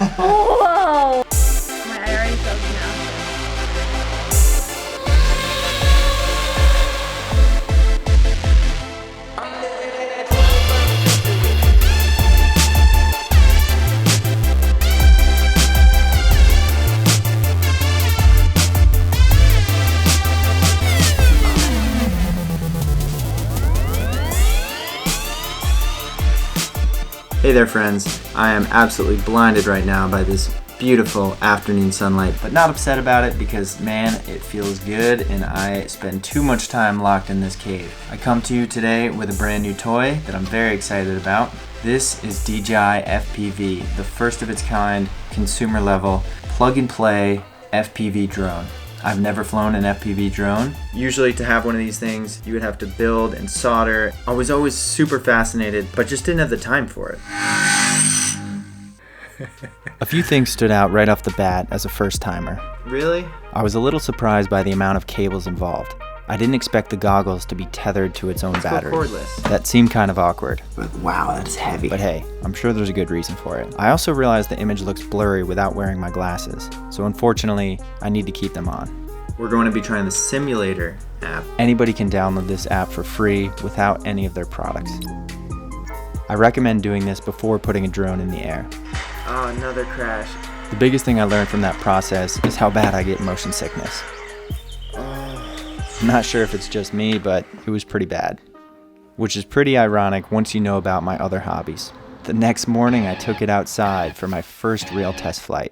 Whoa! I already felt now. Hey there friends, I am absolutely blinded right now by this beautiful afternoon sunlight, but not upset about it because man, it feels good and I spend too much time locked in this cave. I come to you today with a brand new toy that I'm very excited about. This is DJI FPV, the first of its kind, consumer level, plug and play FPV drone. I've never flown an FPV drone. Usually to have one of these things, you would have to build and solder. I was always super fascinated, but just didn't have the time for it. A few things stood out right off the bat as a first timer. Really? I was a little surprised by the amount of cables involved. I didn't expect the goggles to be tethered to its own battery. Cordless. That seemed kind of awkward. But wow, that is heavy. But hey, I'm sure there's a good reason for it. I also realized the image looks blurry without wearing my glasses, so unfortunately, I need to keep them on. We're going to be trying the Simulator app. Anybody can download this app for free without any of their products. I recommend doing this before putting a drone in the air. Oh, another crash. The biggest thing I learned from that process is how bad I get motion sickness. I'm not sure if it's just me, but it was pretty bad. Which is pretty ironic once you know about my other hobbies. The next morning I took it outside for my first real test flight.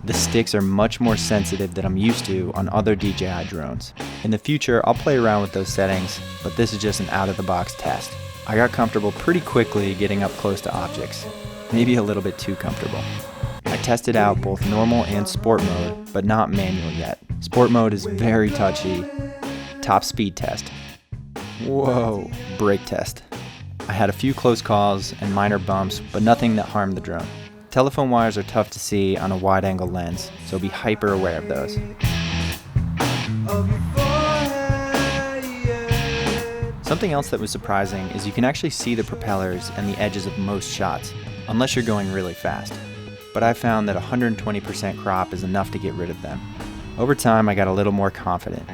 The sticks are much more sensitive than I'm used to on other DJI drones. In the future, I'll play around with those settings, but this is just an out-of-the-box test. I got comfortable pretty quickly getting up close to objects, maybe a little bit too comfortable. I tested out both normal and sport mode, but not manual yet. Sport mode is very touchy. Top speed test. Whoa, brake test. I had a few close calls and minor bumps, but nothing that harmed the drone. Telephone wires are tough to see on a wide-angle lens, so be hyper aware of those. Something else that was surprising is you can actually see the propellers and the edges of most shots, unless you're going really fast. But I found that 120% crop is enough to get rid of them. Over time, I got a little more confident.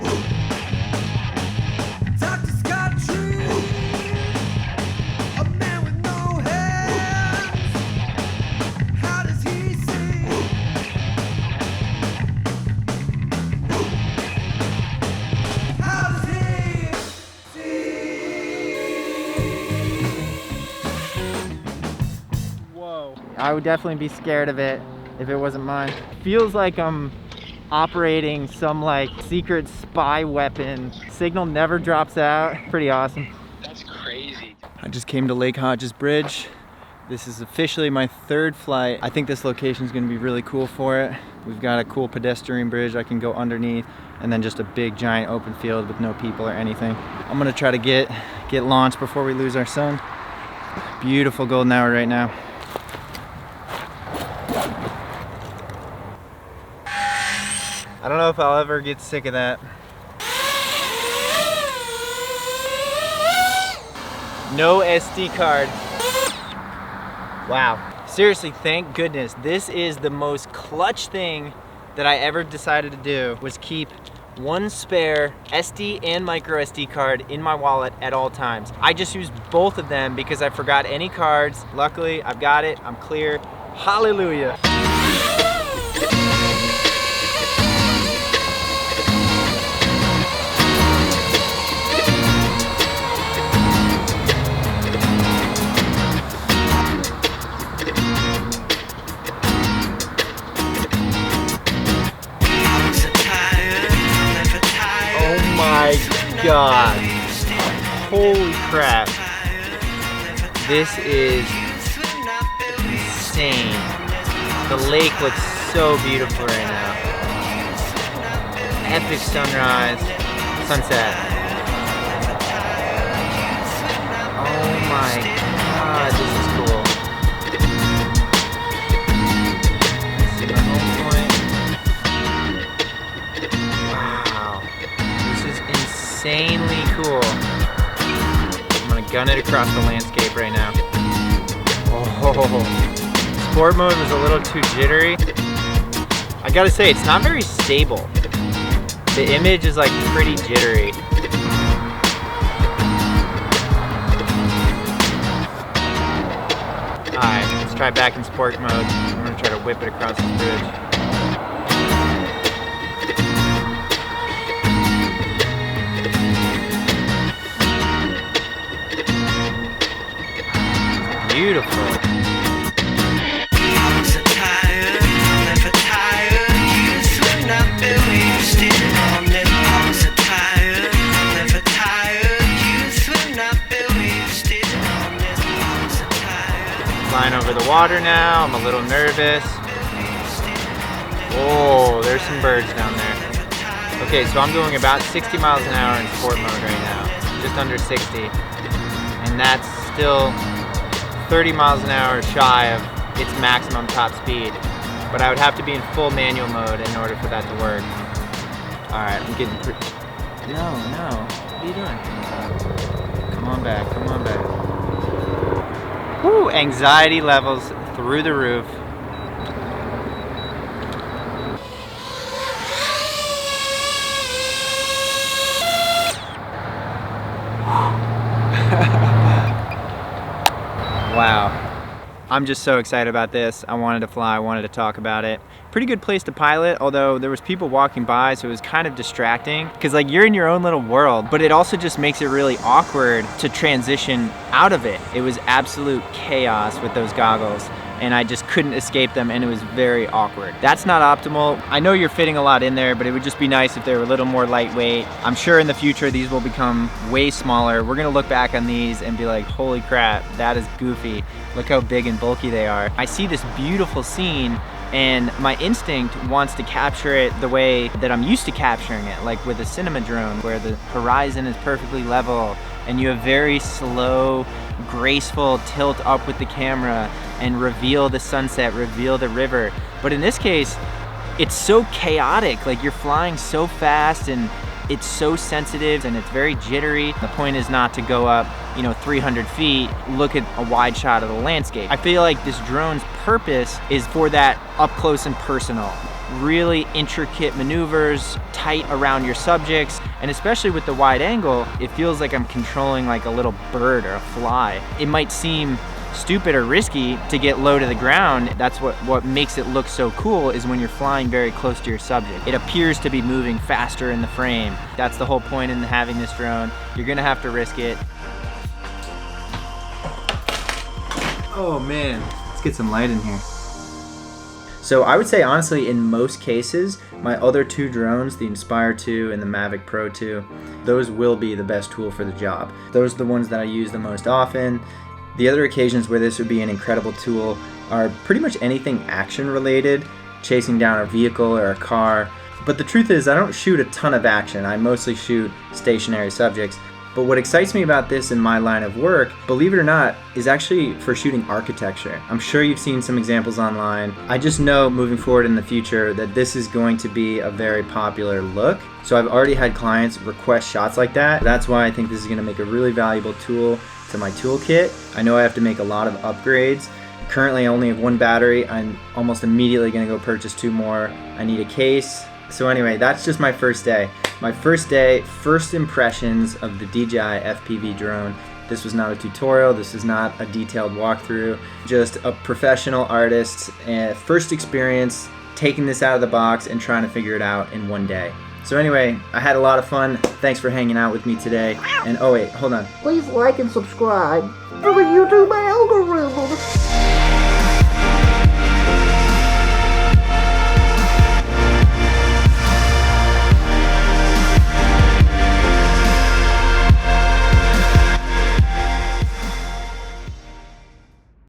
I would definitely be scared of it if it wasn't mine. Feels like I'm operating some like secret spy weapon. Signal never drops out. Pretty awesome. That's crazy. I just came to Lake Hodges Bridge. This is officially my third flight. I think this location is going to be really cool for it. We've got a cool pedestrian bridge I can go underneath, and then just a big giant open field with no people or anything. I'm gonna try to get launched before we lose our sun. Beautiful golden hour right now. I don't know if I'll ever get sick of that. No SD card. Wow. Seriously, thank goodness. This is the most clutch thing that I ever decided to do, was keep one spare SD and micro SD card in my wallet at all times. I just used both of them because I forgot any cards. Luckily, I've got it. I'm clear. Hallelujah. God, holy crap, this is insane. The lake looks so beautiful right now. Epic sunrise, sunset. Oh my God, this is cool. This is my home point. Wow, this is is insanely cool. I'm gonna gun it across the landscape right now. Oh, sport mode was a little too jittery. I gotta say, it's not very stable. The image is like pretty jittery. Alright, let's try back in sport mode. I'm gonna try to whip it across this bridge. Beautiful. Flying over the water now, I'm a little nervous. Oh, there's some birds down there. Okay, so I'm doing about 60 miles an hour in sport mode right now, just under 60. And that's still 30 miles an hour shy of its maximum top speed. But I would have to be in full manual mode in order for that to work. Alright, I'm getting No, what are you doing? Come on back, come on back. Woo, anxiety levels through the roof. Wow. I'm just so excited about this. I wanted to fly, I wanted to talk about it. Pretty good place to pilot, although there was people walking by, so it was kind of distracting. Because like you're in your own little world, but it also just makes it really awkward to transition out of it. It was absolute chaos with those goggles, and I just couldn't escape them, and it was very awkward. That's not optimal. I know you're fitting a lot in there, but it would just be nice if they were a little more lightweight. I'm sure in the future these will become way smaller. We're gonna look back on these and be like, holy crap, that is goofy. Look how big and bulky they are. I see this beautiful scene, and my instinct wants to capture it the way that I'm used to capturing it, like with a cinema drone, where the horizon is perfectly level, and you have very slow, graceful tilt up with the camera and reveal the sunset, reveal the river. But in this case, it's so chaotic. Like you're flying so fast and it's so sensitive and it's very jittery. The point is not to go up, 300 feet, look at a wide shot of the landscape. I feel like this drone's purpose is for that up close and personal. Really intricate maneuvers, tight around your subjects, and especially with the wide angle, it feels like I'm controlling like a little bird or a fly. It might seem stupid or risky to get low to the ground. That's what makes it look so cool, is when you're flying very close to your subject. It appears to be moving faster in the frame. That's the whole point in having this drone. You're gonna have to risk it. Oh man, let's get some light in here. So I would say honestly, in most cases, my other two drones, the Inspire 2 and the Mavic Pro 2, those will be the best tool for the job. Those are the ones that I use the most often. The other occasions where this would be an incredible tool are pretty much anything action related, chasing down a vehicle or a car. But the truth is, I don't shoot a ton of action. I mostly shoot stationary subjects. But what excites me about this in my line of work, believe it or not, is actually for shooting architecture. I'm sure you've seen some examples online. I just know moving forward in the future that this is going to be a very popular look. So I've already had clients request shots like that. That's why I think this is going to make a really valuable tool to my toolkit. I know I have to make a lot of upgrades. Currently I only have one battery. I'm almost immediately going to go purchase 2 more. I need a case. So anyway, that's just my first day. My first day, first impressions of the DJI FPV drone. This was not a tutorial, this is not a detailed walkthrough, just a professional artist and first experience taking this out of the box and trying to figure it out in one day. So anyway, I had a lot of fun. Thanks for hanging out with me today. And oh wait, hold on. Please like and subscribe for the YouTube algorithm.